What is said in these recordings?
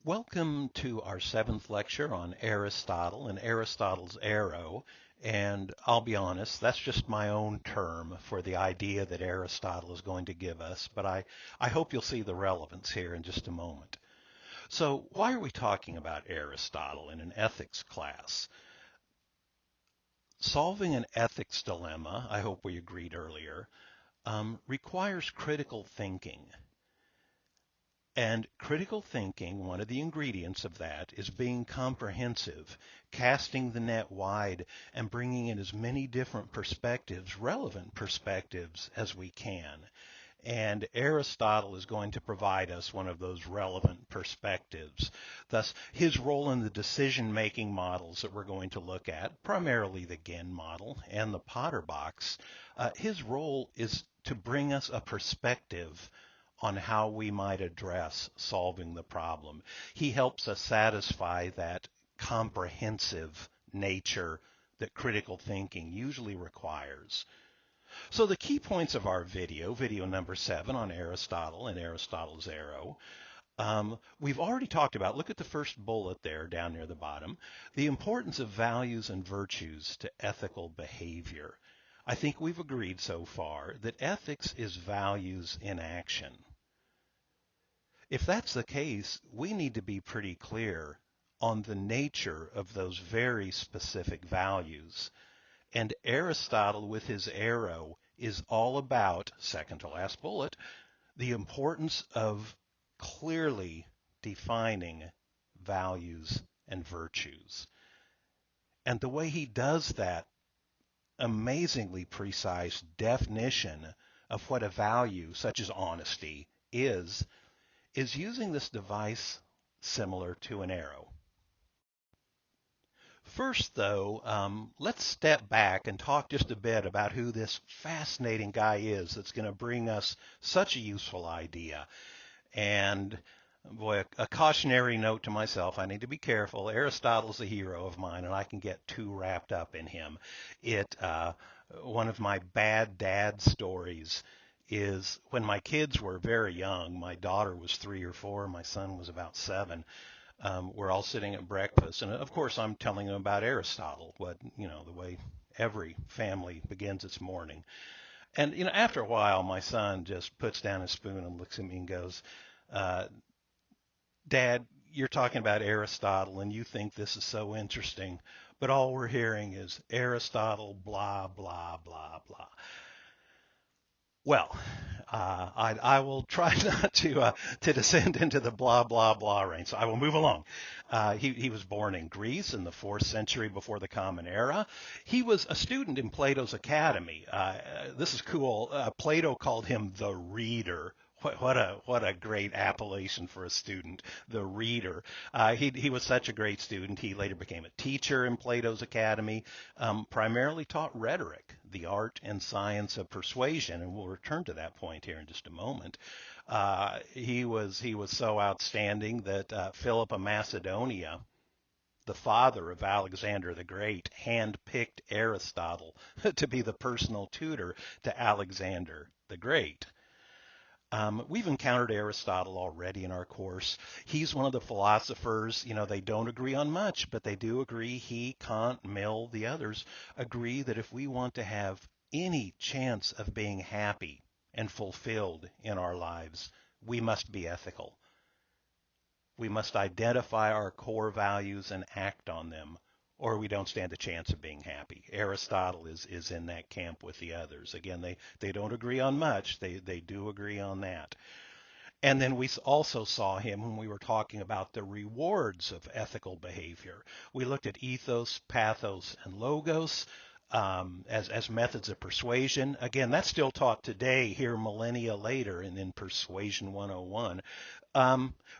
Welcome to our seventh lecture on Aristotle and Aristotle's arrow. And I'll be honest, that's just my own term for the idea that Aristotle is going to give us, but I hope you'll see the relevance here in just a moment. So why are we talking about Aristotle in an ethics class? Solving an ethics dilemma, I hope we agreed earlier, requires critical thinking. And critical thinking, one of the ingredients of that is being comprehensive, casting the net wide, and bringing in as many different perspectives, relevant perspectives, as we can. And Aristotle is going to provide us one of those relevant perspectives. Thus, his role in the decision-making models that we're going to look at, primarily the Ginn model and the Potter box, his role is to bring us a perspective on how we might address solving the problem. He helps us satisfy that comprehensive nature that critical thinking usually requires. So the key points of our video number 7 on Aristotle and Aristotle's arrow, we've already talked about, look at the first bullet there down near the bottom, the importance of values and virtues to ethical behavior. I think we've agreed so far that ethics is values in action. If that's the case, we need to be pretty clear on the nature of those very specific values. And Aristotle, with his arrow, is all about, second to last bullet, the importance of clearly defining values and virtues. And the way he does that amazingly precise definition of what a value, such as honesty, is using this device similar to an arrow. First, though, let's step back and talk just a bit about who this fascinating guy is that's going to bring us such a useful idea. And boy, a cautionary note to myself, I need to be careful. Aristotle's a hero of mine, and I can get too wrapped up in him. One of my bad dad stories is when my kids were very young. My daughter was 3 or 4, my son was about 7. We're all sitting at breakfast, and of course I'm telling them about Aristotle, the way every family begins its morning. And after a while, my son just puts down his spoon and looks at me and goes, uh, "Dad, you're talking about Aristotle, and you think this is so interesting, but all we're hearing is Aristotle, blah blah blah blah." Well, I will try not to descend into the blah blah blah range. So I will move along. He was born in Greece in the 4th century before the Common Era. He was a student in Plato's academy. This is cool. Plato called him the reader. What a great appellation for a student, the reader. He was such a great student. He later became a teacher in Plato's academy, primarily taught rhetoric, the art and science of persuasion, and we'll return to that point here in just a moment. He was so outstanding that Philip of Macedonia, the father of Alexander the Great, handpicked Aristotle to be the personal tutor to Alexander the Great. We've encountered Aristotle already in our course. He's one of the philosophers, they don't agree on much, but they do agree. He, Kant, Mill, the others agree that if we want to have any chance of being happy and fulfilled in our lives, we must be ethical. We must identify our core values and act on them, or we don't stand a chance of being happy. Aristotle is in that camp with the others. Again, they don't agree on much. They do agree on that. And then we also saw him when we were talking about the rewards of ethical behavior. We looked at ethos, pathos, and logos as methods of persuasion. Again, that's still taught today here millennia later in Persuasion 101.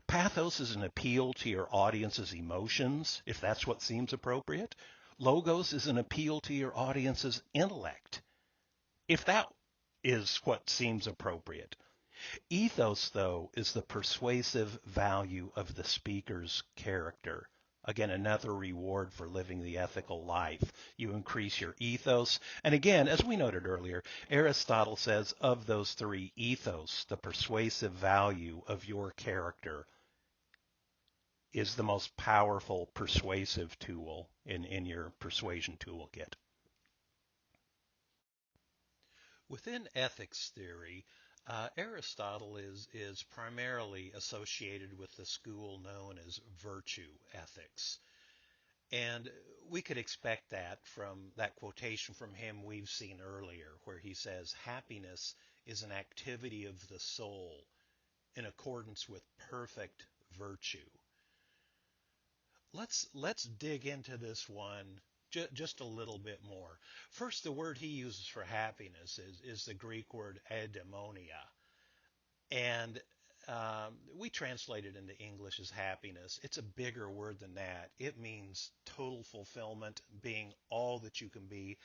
Pathos is an appeal to your audience's emotions, if that's what seems appropriate. Logos is an appeal to your audience's intellect, if that is what seems appropriate. Ethos, though, is the persuasive value of the speaker's character. Again, another reward for living the ethical life. You increase your ethos. And again, as we noted earlier, Aristotle says of those three, ethos, the persuasive value of your character, is the most powerful persuasive tool in your persuasion toolkit. Within ethics theory, Aristotle is primarily associated with the school known as virtue ethics. And we could expect that from that quotation from him we've seen earlier, where he says, happiness is an activity of the soul in accordance with perfect virtue. Let's dig into this one just a little bit more. First, the word he uses for happiness is the Greek word eudaimonia. And we translate it into English as happiness. It's a bigger word than that. It means total fulfillment, being all that you can be,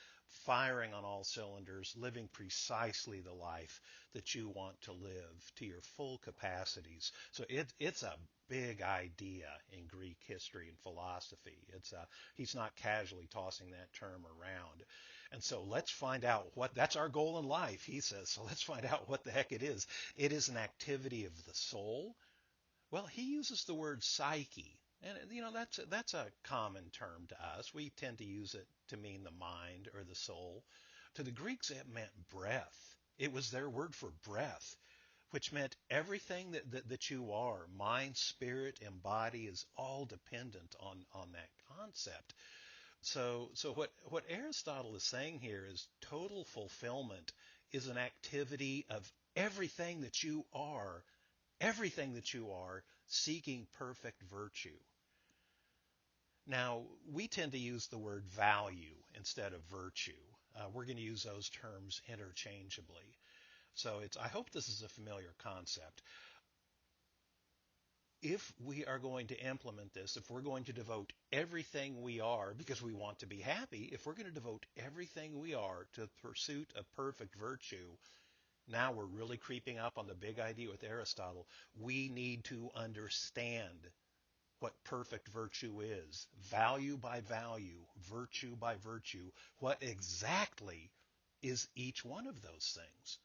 firing on all cylinders, living precisely the life that you want to live to your full capacities. So it's a big idea in Greek history and philosophy. He's not casually tossing that term around. And so let's find out that's our goal in life, he says. So let's find out what the heck it is. It is an activity of the soul. Well, he uses the word psyche. And that's a common term to us. We tend to use it to mean the mind or the soul. To the Greeks, it meant breath. It was their word for breath, which meant everything that you are, mind, spirit, and body, is all dependent on that concept. So what Aristotle is saying here is total fulfillment is an activity of everything that you are seeking perfect virtue. Now, we tend to use the word value instead of virtue. We're going to use those terms interchangeably. So I hope this is a familiar concept. If we are going to implement this, if we're going to devote everything we are, because we want to be happy, if we're going to devote everything we are to the pursuit of perfect virtue, now we're really creeping up on the big idea with Aristotle. We need to understand what perfect virtue is, value by value, virtue by virtue. What exactly is each one of those things?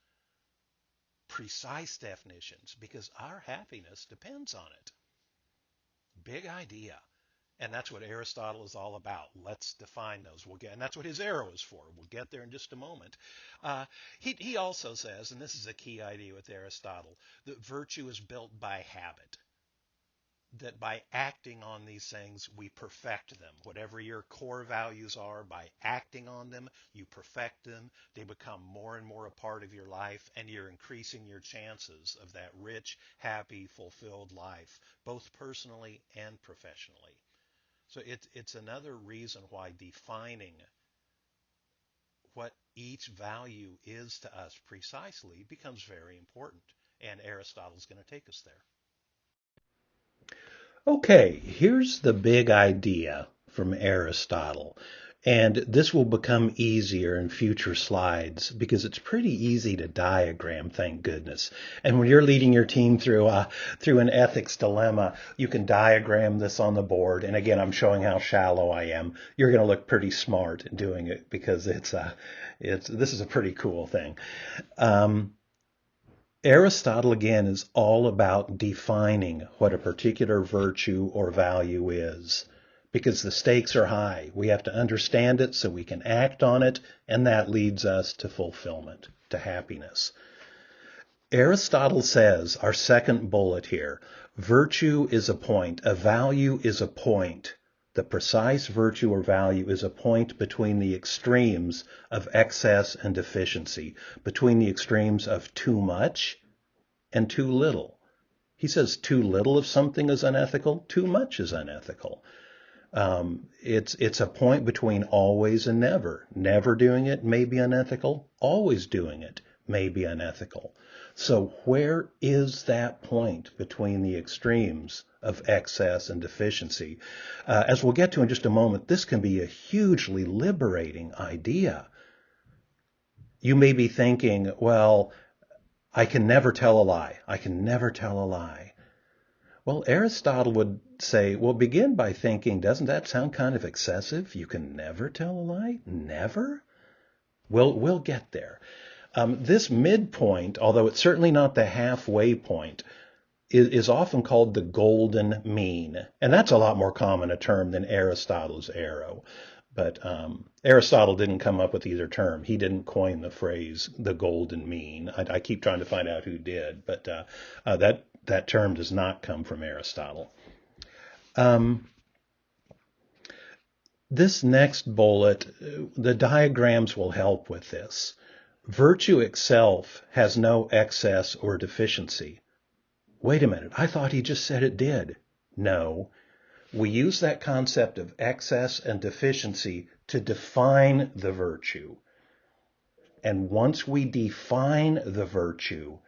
Precise definitions, because our happiness depends on it. Big idea. And that's what Aristotle is all about. Let's define those. And that's what his arrow is for. We'll get there in just a moment. He also says, and this is a key idea with Aristotle, that virtue is built by habit. That by acting on these things, we perfect them. Whatever your core values are, by acting on them, you perfect them. They become more and more a part of your life, and you're increasing your chances of that rich, happy, fulfilled life, both personally and professionally. So it's another reason why defining what each value is to us precisely becomes very important. And Aristotle's going to take us there. Okay, here's the big idea from Aristotle. And this will become easier in future slides because it's pretty easy to diagram, thank goodness. And when you're leading your team through an ethics dilemma, you can diagram this on the board. And again, I'm showing how shallow I am. You're going to look pretty smart doing it because this is a pretty cool thing. Aristotle, again, is all about defining what a particular virtue or value is, because the stakes are high. We have to understand it so we can act on it, and that leads us to fulfillment, to happiness. Aristotle says, our second bullet here, virtue is a point, a value is a point. The precise virtue or value is a point between the extremes of excess and deficiency, between the extremes of too much and too little. He says too little of something is unethical, too much is unethical. It's a point between always and never. Never doing it may be unethical. Always doing it may be unethical. So where is that point between the extremes of excess and deficiency? As we'll get to in just a moment, this can be a hugely liberating idea. You may be thinking, well, I can never tell a lie. I can never tell a lie. Well, Aristotle would say, well, begin by thinking, doesn't that sound kind of excessive? You can never tell a lie? Never? We'll get there. This midpoint, although it's certainly not the halfway point, is often called the golden mean. And that's a lot more common a term than Aristotle's arrow. But Aristotle didn't come up with either term. He didn't coin the phrase the golden mean. I keep trying to find out who did, but that term does not come from Aristotle. This next bullet, the diagrams will help with this. Virtue itself has no excess or deficiency. Wait a minute, I thought he just said it did. No, we use that concept of excess and deficiency to define the virtue. And once we define the virtue,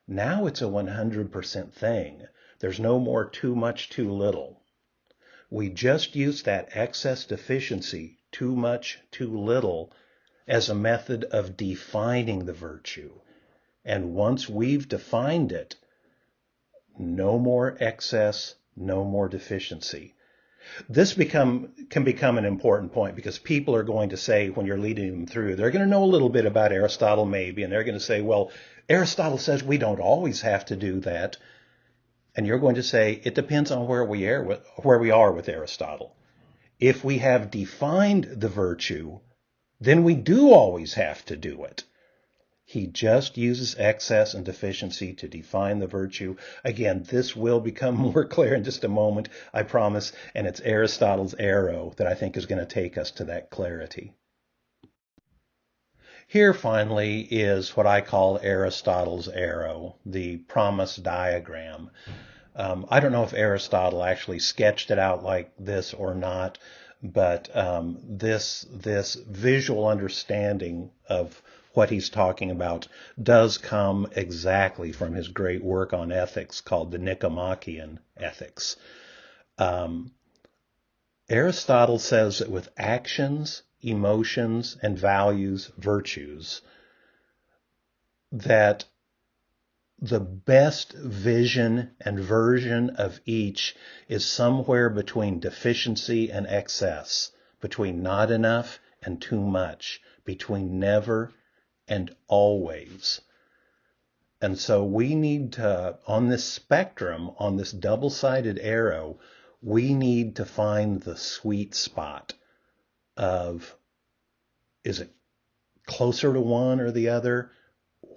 now it's a 100% thing. There's no more too much, too little. We just use that excess deficiency, too much, too little, as a method of defining the virtue. And once we've defined it, no more excess, no more deficiency. This can become an important point because people are going to say when you're leading them through, they're going to know a little bit about Aristotle maybe, and they're going to say, well, Aristotle says we don't always have to do that. And you're going to say, it depends on where we are with Aristotle. If we have defined the virtue, then we do always have to do it. He just uses excess and deficiency to define the virtue. Again, this will become more clear in just a moment, I promise, and it's Aristotle's arrow that I think is going to take us to that clarity. Here, finally, is what I call Aristotle's arrow, the promise diagram. I don't know if Aristotle actually sketched it out like this or not, but this visual understanding of what he's talking about does come exactly from his great work on ethics called the Nicomachean Ethics. Aristotle says that with actions, emotions, and values, virtues, that the best vision and version of each is somewhere between deficiency and excess, between not enough and too much, between never and always. And so we need to, on this spectrum, on this double-sided arrow, we need to find the sweet spot of, is it closer to one or the other?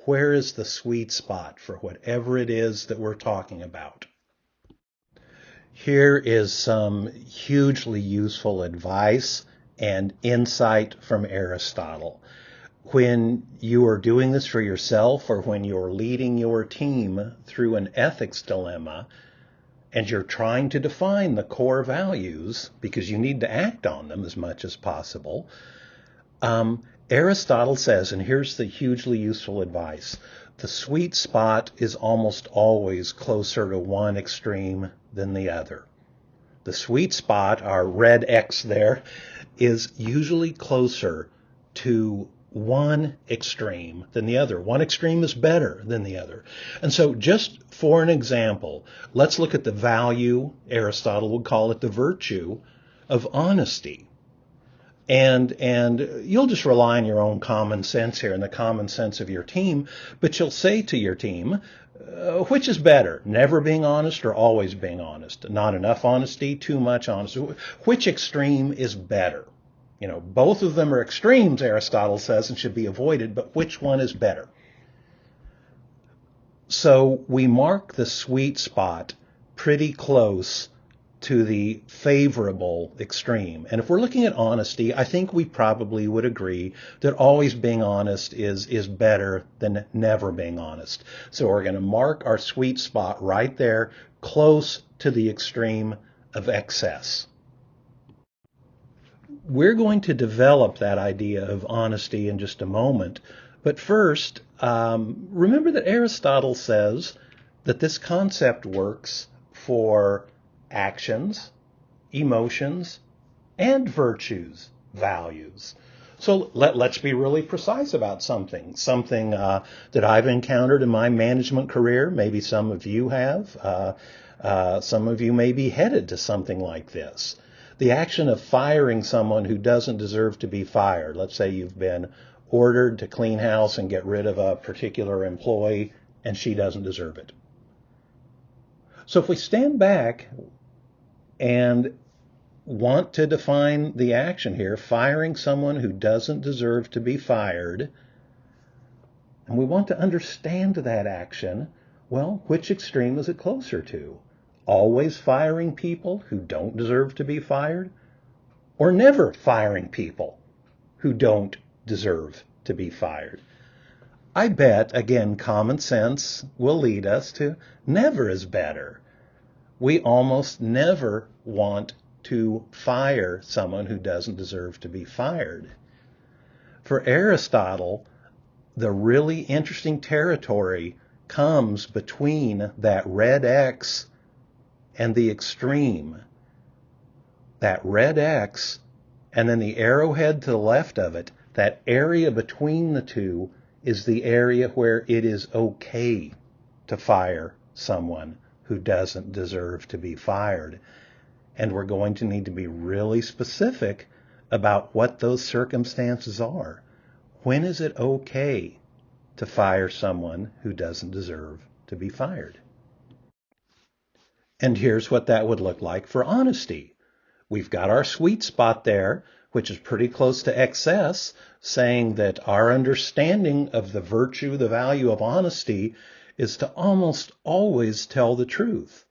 Where is the sweet spot for whatever it is that we're talking about? Here is some hugely useful advice and insight from Aristotle. When you are doing this for yourself or when you're leading your team through an ethics dilemma and you're trying to define the core values because you need to act on them as much as possible, Aristotle says, and here's the hugely useful advice, the sweet spot is almost always closer to one extreme than the other. The sweet spot, our red X there, is usually closer to one extreme than the other. One extreme is better than the other. And so just for an example, let's look at the value, Aristotle would call it the virtue, of honesty. And you'll just rely on your own common sense here and the common sense of your team, but you'll say to your team, which is better, never being honest or always being honest? Not enough honesty, too much honesty. Which extreme is better? You know, both of them are extremes, Aristotle says, and should be avoided, but which one is better? So we mark the sweet spot pretty close to the favorable extreme. And if we're looking at honesty, I think we probably would agree that always being honest is better than never being honest. So we're going to mark our sweet spot right there, close to the extreme of excess. We're going to develop that idea of honesty in just a moment. But first, remember that Aristotle says that this concept works for actions, emotions, and virtues, values. So let's be really precise about something that I've encountered in my management career. Maybe some of you have. Some of you may be headed to something like this. The action of firing someone who doesn't deserve to be fired. Let's say you've been ordered to clean house and get rid of a particular employee, and she doesn't deserve it. So if we stand back and want to define the action here, firing someone who doesn't deserve to be fired, and we want to understand that action, well, which extreme is it closer to? Always firing people who don't deserve to be fired, or never firing people who don't deserve to be fired? I bet, again, common sense will lead us to never is better. We almost never want to fire someone who doesn't deserve to be fired. For Aristotle, the really interesting territory comes between that red X and the extreme. That red X and then the arrowhead to the left of it, that area between the two is the area where it is okay to fire someone who doesn't deserve to be fired. And we're going to need to be really specific about what those circumstances are. When is it okay to fire someone who doesn't deserve to be fired? And here's what that would look like for honesty. We've got our sweet spot there, which is pretty close to excess, saying that our understanding of the virtue, the value of honesty, is to almost always tell the truth.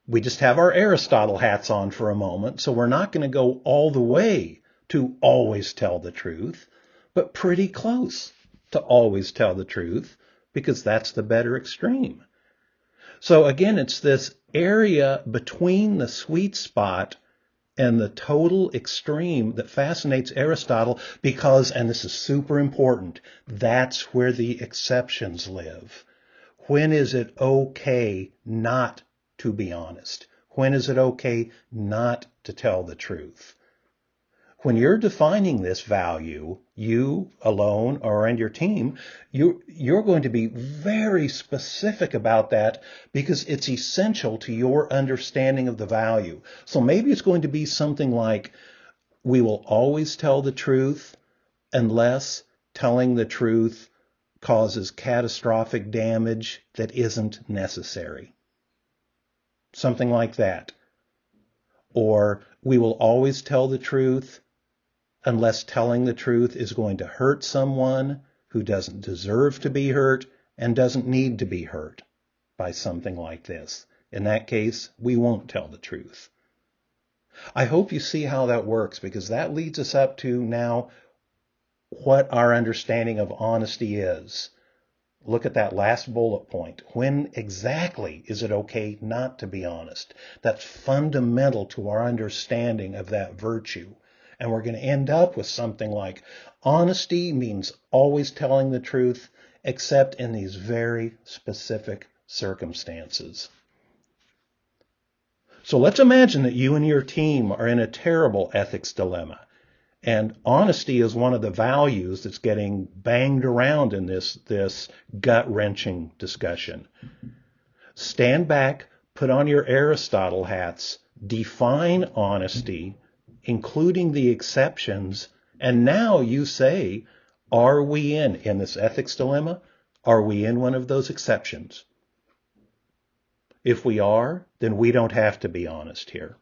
We just have our Aristotle hats on for a moment, so we're not going to go all the way to always tell the truth, but pretty close to always tell the truth, because that's the better extreme. So again, it's this area between the sweet spot and the total extreme that fascinates Aristotle because, and this is super important, that's where the exceptions live. When is it okay not to be honest? When is it okay not to tell the truth? When you're defining this value, you alone or in your team, you're going to be very specific about that because it's essential to your understanding of the value. So maybe it's going to be something like, we will always tell the truth unless telling the truth causes catastrophic damage that isn't necessary. Something like that. Or we will always tell the truth unless telling the truth is going to hurt someone who doesn't deserve to be hurt and doesn't need to be hurt by something like this. In that case, we won't tell the truth. I hope you see how that works, because that leads us up to now what our understanding of honesty is. Look at that last bullet point. When exactly is it okay not to be honest? That's fundamental to our understanding of that virtue. And we're going to end up with something like, honesty means always telling the truth, except in these very specific circumstances. So let's imagine that you and your team are in a terrible ethics dilemma. And honesty is one of the values that's getting banged around in this gut-wrenching discussion. Stand back, put on your Aristotle hats, define honesty, including the exceptions, and now you say, are we in this ethics dilemma, are we in one of those exceptions? If we are, then we don't have to be honest here.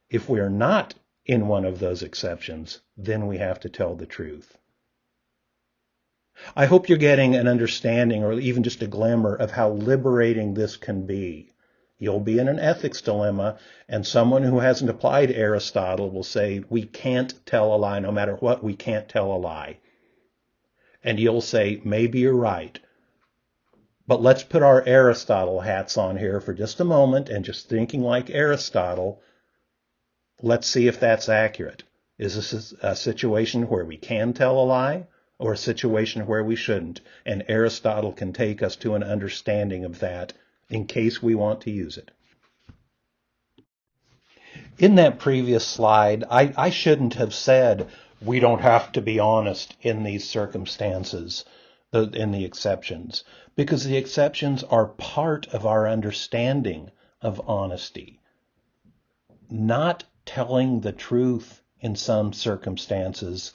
If we're not in one of those exceptions, then we have to tell the truth. I hope you're getting an understanding or even just a glimmer of how liberating this can be. You'll be in an ethics dilemma, and someone who hasn't applied Aristotle will say, we can't tell a lie. No matter what, we can't tell a lie. And you'll say, maybe you're right. But let's put our Aristotle hats on here for just a moment, and just thinking like Aristotle, let's see if that's accurate. Is this a situation where we can tell a lie, or a situation where we shouldn't? And Aristotle can take us to an understanding of that in case we want to use it. In that previous slide, I shouldn't have said we don't have to be honest in these circumstances, in the exceptions, because the exceptions are part of our understanding of honesty. Not telling the truth in some circumstances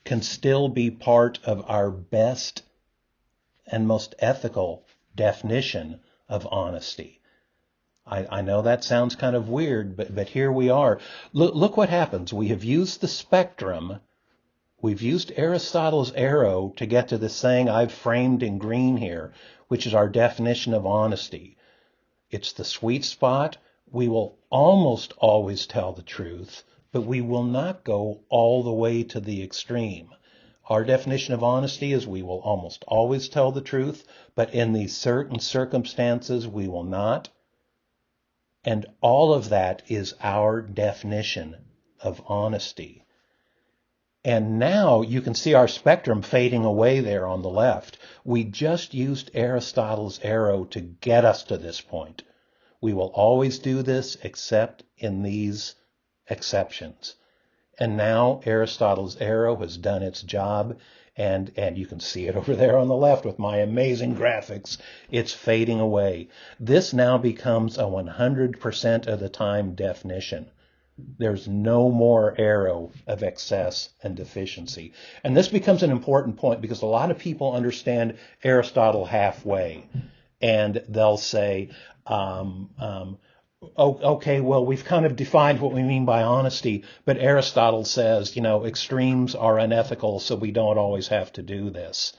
can still be part of our best and most ethical definition of honesty. I know that sounds kind of weird, but here we are. Look what happens. We have used the spectrum. We've used Aristotle's arrow to get to this thing I've framed in green here, which is our definition of honesty. It's the sweet spot. We will almost always tell the truth, but we will not go all the way to the extreme. Our definition of honesty is we will almost always tell the truth, but in these certain circumstances we will not. And all of that is our definition of honesty. And now you can see our spectrum fading away there on the left. We just used Aristotle's arrow to get us to this point. We will always do this except in these exceptions. And now Aristotle's arrow has done its job, and you can see it over there on the left with my amazing graphics. It's fading away. This now becomes a 100% of the time definition. There's no more arrow of excess and deficiency. And this becomes an important point because a lot of people understand Aristotle halfway. And they'll say, okay, well, we've kind of defined what we mean by honesty, but Aristotle says, extremes are unethical, so we don't always have to do this.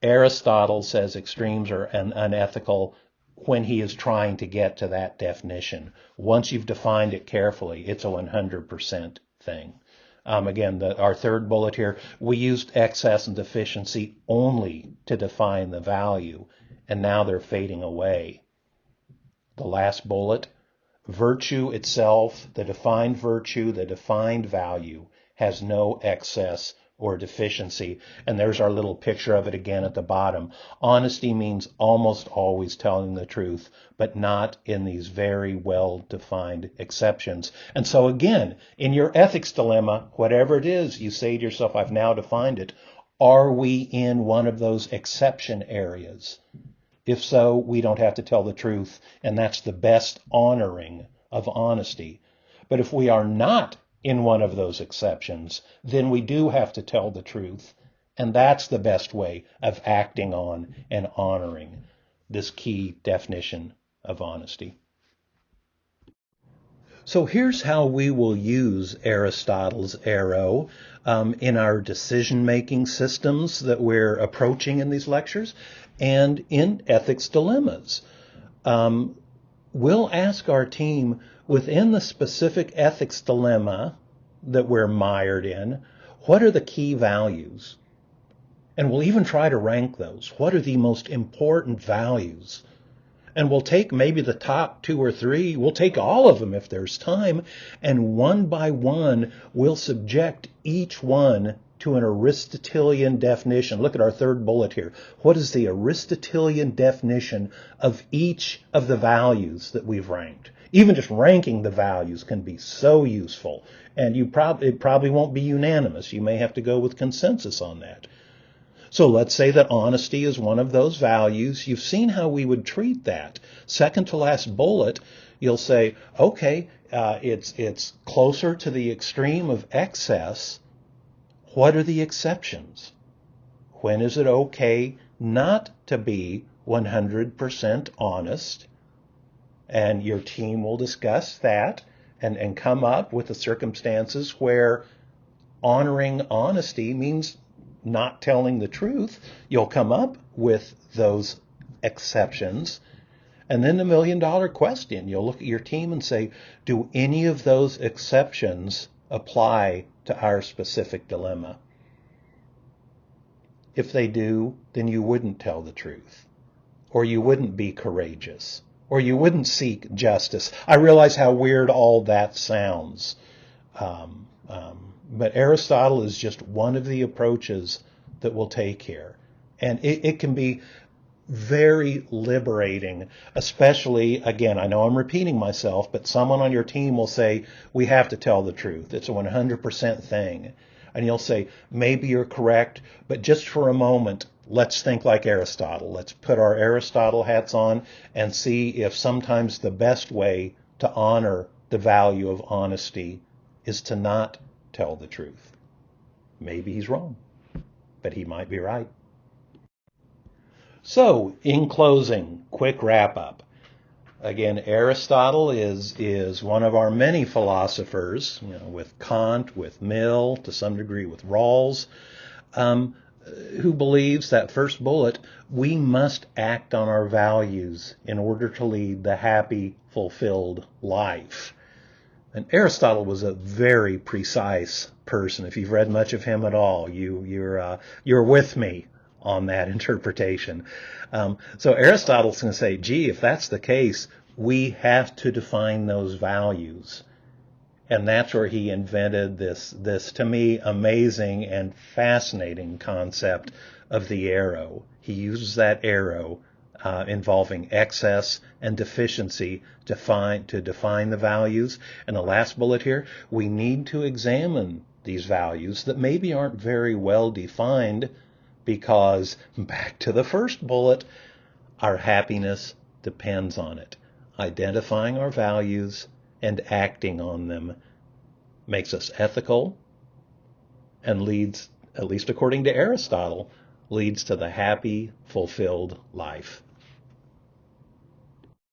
Aristotle says extremes are unethical when he is trying to get to that definition. Once you've defined it carefully, it's a 100% thing. Again, our third bullet here, we used excess and deficiency only to define the value, and now they're fading away. The last bullet, virtue itself, the defined virtue, the defined value, has no excess or deficiency. And there's our little picture of it again at the bottom. Honesty means almost always telling the truth, but not in these very well-defined exceptions. And so again, in your ethics dilemma, whatever it is, you say to yourself, I've now defined it. Are we in one of those exception areas? If so, we don't have to tell the truth, and that's the best honoring of honesty. But if we are not in one of those exceptions, then we do have to tell the truth, and that's the best way of acting on and honoring this key definition of honesty. So here's how we will use Aristotle's arrow in our decision-making systems that we're approaching in these lectures and in ethics dilemmas. We'll ask our team within the specific ethics dilemma that we're mired in, what are the key values? And we'll even try to rank those. What are the most important values? And we'll take maybe the top 2 or 3. We'll take all of them if there's time. And one by one, we'll subject each one to an Aristotelian definition. Look at our third bullet here. What is the Aristotelian definition of each of the values that we've ranked? Even just ranking the values can be so useful. And it probably won't be unanimous. You may have to go with consensus on that. So let's say that honesty is one of those values. You've seen how we would treat that. Second to last bullet, you'll say, okay, it's closer to the extreme of excess. What are the exceptions? When is it okay not to be 100% honest? And your team will discuss that and come up with the circumstances where honoring honesty means not telling the truth. You'll come up with those exceptions. And then the $1 million question, you'll look at your team and say, do any of those exceptions apply to our specific dilemma? If they do, then you wouldn't tell the truth, or you wouldn't be courageous, or you wouldn't seek justice. I realize how weird all that sounds. But Aristotle is just one of the approaches that we'll take here. And it can be very liberating, especially, again, I know I'm repeating myself, but someone on your team will say, we have to tell the truth. It's a 100% thing. And you'll say, maybe you're correct, but just for a moment, let's think like Aristotle. Let's put our Aristotle hats on and see if sometimes the best way to honor the value of honesty is to not tell the truth. Maybe he's wrong, but he might be right. So, in closing, quick wrap up. Again, Aristotle is one of our many philosophers, with Kant, with Mill, to some degree with Rawls, who believes that first bullet, we must act on our values in order to lead the happy, fulfilled life. And Aristotle was a very precise person. If you've read much of him at all, you're with me on that interpretation. So Aristotle's going to say, gee, if that's the case, we have to define those values. And that's where he invented this to me amazing and fascinating concept of the arrow. He uses that arrow involving excess and deficiency to define the values. And the last bullet here, we need to examine these values that maybe aren't very well defined because, back to the first bullet, our happiness depends on it. Identifying our values and acting on them makes us ethical and leads, at least according to Aristotle, leads to the happy, fulfilled life.